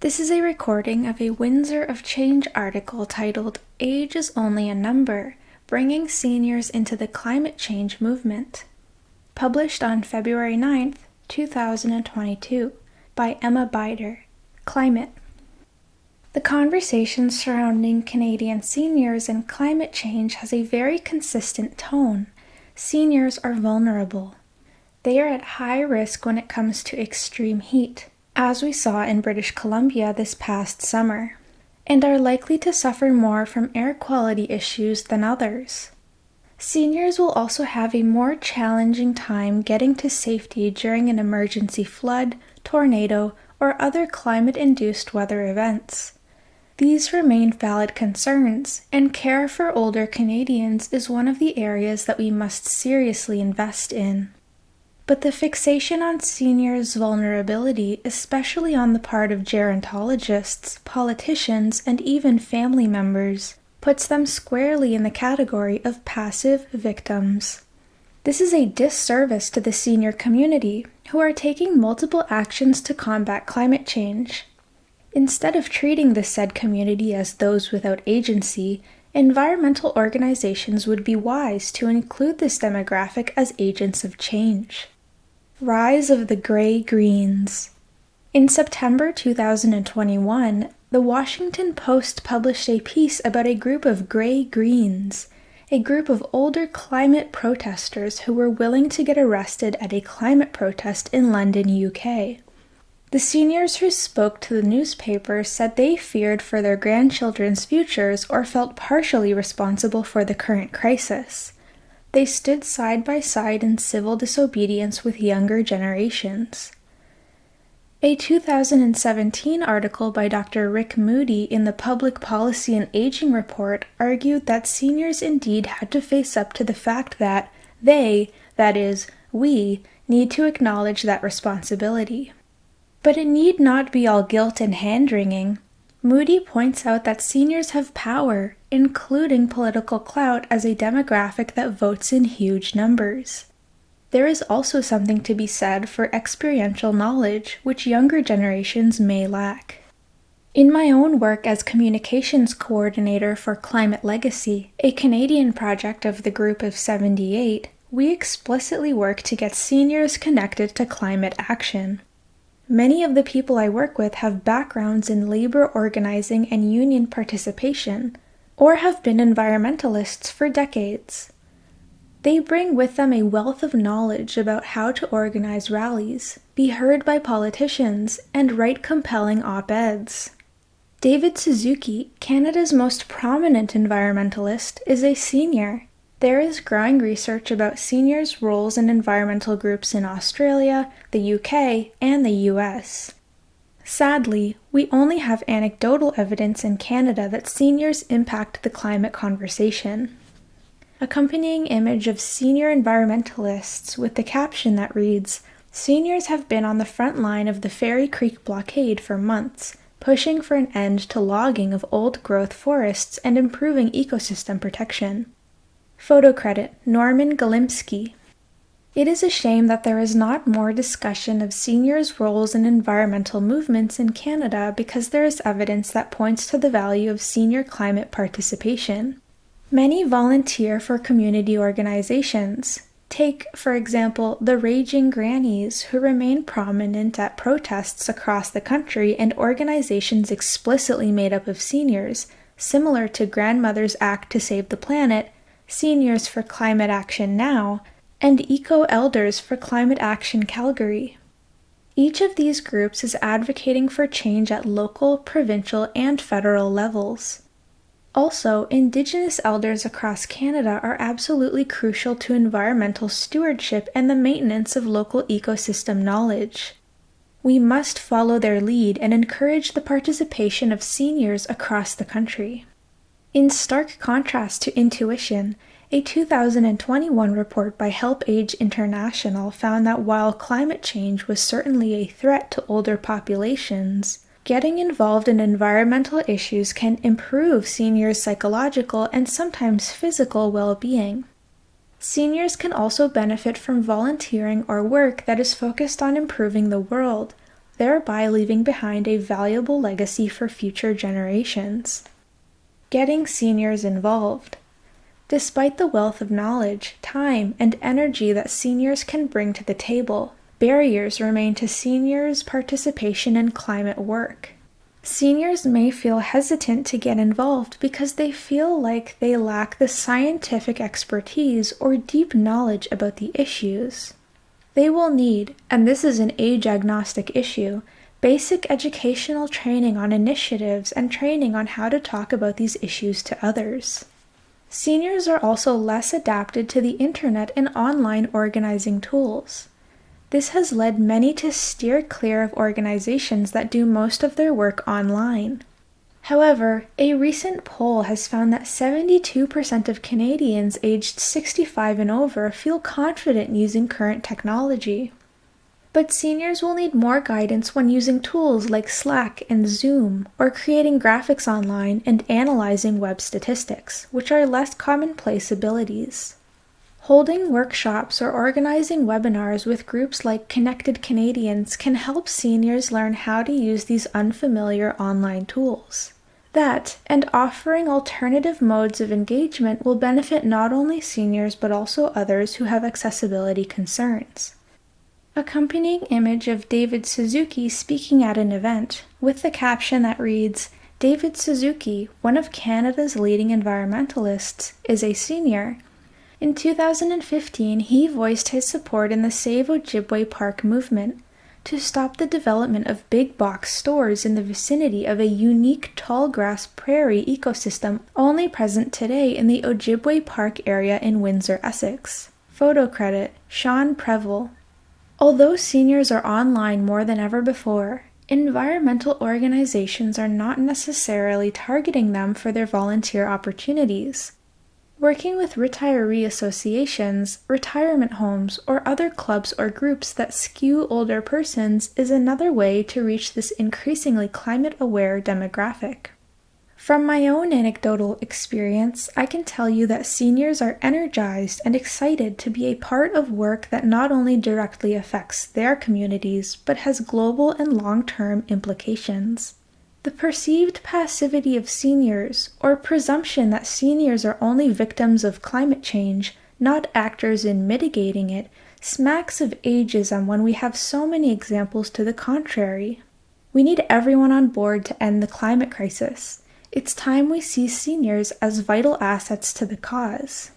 This is a recording of a Windsor of Change article titled "Age is Only a Number: Bringing Seniors into the Climate Change Movement," published on February 9, 2022, by Emma Bider. Climate. The conversation surrounding Canadian seniors and climate change has a very consistent tone. Seniors are vulnerable. They are at high risk when it comes to extreme heat, as we saw in British Columbia this past summer, and are likely to suffer more from air quality issues than others. Seniors will also have a more challenging time getting to safety during an emergency flood, tornado, or other climate-induced weather events. These remain valid concerns, and care for older Canadians is one of the areas that we must seriously invest in. But the fixation on seniors' vulnerability, especially on the part of gerontologists, politicians, and even family members, puts them squarely in the category of passive victims. This is a disservice to the senior community, who are taking multiple actions to combat climate change. Instead of treating the said community as those without agency, environmental organizations would be wise to include this demographic as agents of change. Rise of the Gray Greens. In September 2021, the Washington Post published a piece about a group of Gray Greens, a group of older climate protesters who were willing to get arrested at a climate protest in London, UK. The seniors who spoke to the newspaper said they feared for their grandchildren's futures or felt partially responsible for the current crisis. They stood side by side in civil disobedience with younger generations. A 2017 article by Dr. Rick Moody in the Public Policy and Aging Report argued that seniors indeed had to face up to the fact that they, that is, we, need to acknowledge that responsibility. But it need not be all guilt and hand-wringing. Moody points out that seniors have power, including political clout, as a demographic that votes in huge numbers. There is also something to be said for experiential knowledge, which younger generations may lack. In my own work as communications coordinator for Climate Legacy, a Canadian project of the Group of 78, we explicitly work to get seniors connected to climate action. Many of the people I work with have backgrounds in labor organizing and union participation, or have been environmentalists for decades. They bring with them a wealth of knowledge about how to organize rallies, be heard by politicians, and write compelling op-eds. David Suzuki, Canada's most prominent environmentalist, is a senior. There is growing research about seniors' roles in environmental groups in Australia, the UK, and the US. Sadly, we only have anecdotal evidence in Canada that seniors impact the climate conversation. Accompanying image of senior environmentalists with the caption that reads, "Seniors have been on the front line of the Fairy Creek blockade for months, pushing for an end to logging of old-growth forests and improving ecosystem protection." Photo credit, Norman Galimsky. It is a shame that there is not more discussion of seniors' roles in environmental movements in Canada because there is evidence that points to the value of senior climate participation. Many volunteer for community organizations. Take, for example, the Raging Grannies, who remain prominent at protests across the country, and organizations explicitly made up of seniors, similar to Grandmothers Act to Save the Planet, Seniors for Climate Action Now, and Eco-Elders for Climate Action Calgary. Each of these groups is advocating for change at local, provincial, and federal levels. Also, Indigenous elders across Canada are absolutely crucial to environmental stewardship and the maintenance of local ecosystem knowledge. We must follow their lead and encourage the participation of seniors across the country. In stark contrast to intuition, a 2021 report by HelpAge International found that while climate change was certainly a threat to older populations, getting involved in environmental issues can improve seniors' psychological and sometimes physical well-being. Seniors can also benefit from volunteering or work that is focused on improving the world. thereby leaving behind a valuable legacy for future generations. Getting seniors involved. Despite the wealth of knowledge, time, and energy that seniors can bring to the table, barriers remain to seniors' participation in climate work. Seniors may feel hesitant to get involved because they feel like they lack the scientific expertise or deep knowledge about the issues. They will need, and this is an age-agnostic issue, basic educational training on initiatives and training on how to talk about these issues to others. Seniors are also less adapted to the internet and online organizing tools. This has led many to steer clear of organizations that do most of their work online. However, a recent poll has found that 72% of Canadians aged 65 and over feel confident using current technology. But seniors will need more guidance when using tools like Slack and Zoom, or creating graphics online and analyzing web statistics, which are less commonplace abilities. Holding workshops or organizing webinars with groups like Connected Canadians can help seniors learn how to use these unfamiliar online tools. That, and offering alternative modes of engagement, will benefit not only seniors but also others who have accessibility concerns. Accompanying image of David Suzuki speaking at an event, with the caption that reads, "David Suzuki, one of Canada's leading environmentalists, is a senior." In 2015, he voiced his support in the Save Ojibwe Park movement to stop the development of big box stores in the vicinity of a unique tallgrass prairie ecosystem only present today in the Ojibwe Park area in Windsor, Essex. Photo credit, Sean Preble. Although seniors are online more than ever before, environmental organizations are not necessarily targeting them for their volunteer opportunities. Working with retiree associations, retirement homes, or other clubs or groups that skew older persons is another way to reach this increasingly climate-aware demographic. From my own anecdotal experience, I can tell you that seniors are energized and excited to be a part of work that not only directly affects their communities, but has global and long-term implications. The perceived passivity of seniors, or presumption that seniors are only victims of climate change, not actors in mitigating it, smacks of ageism when we have so many examples to the contrary. We need everyone on board to end the climate crisis. It's time we see seniors as vital assets to the cause.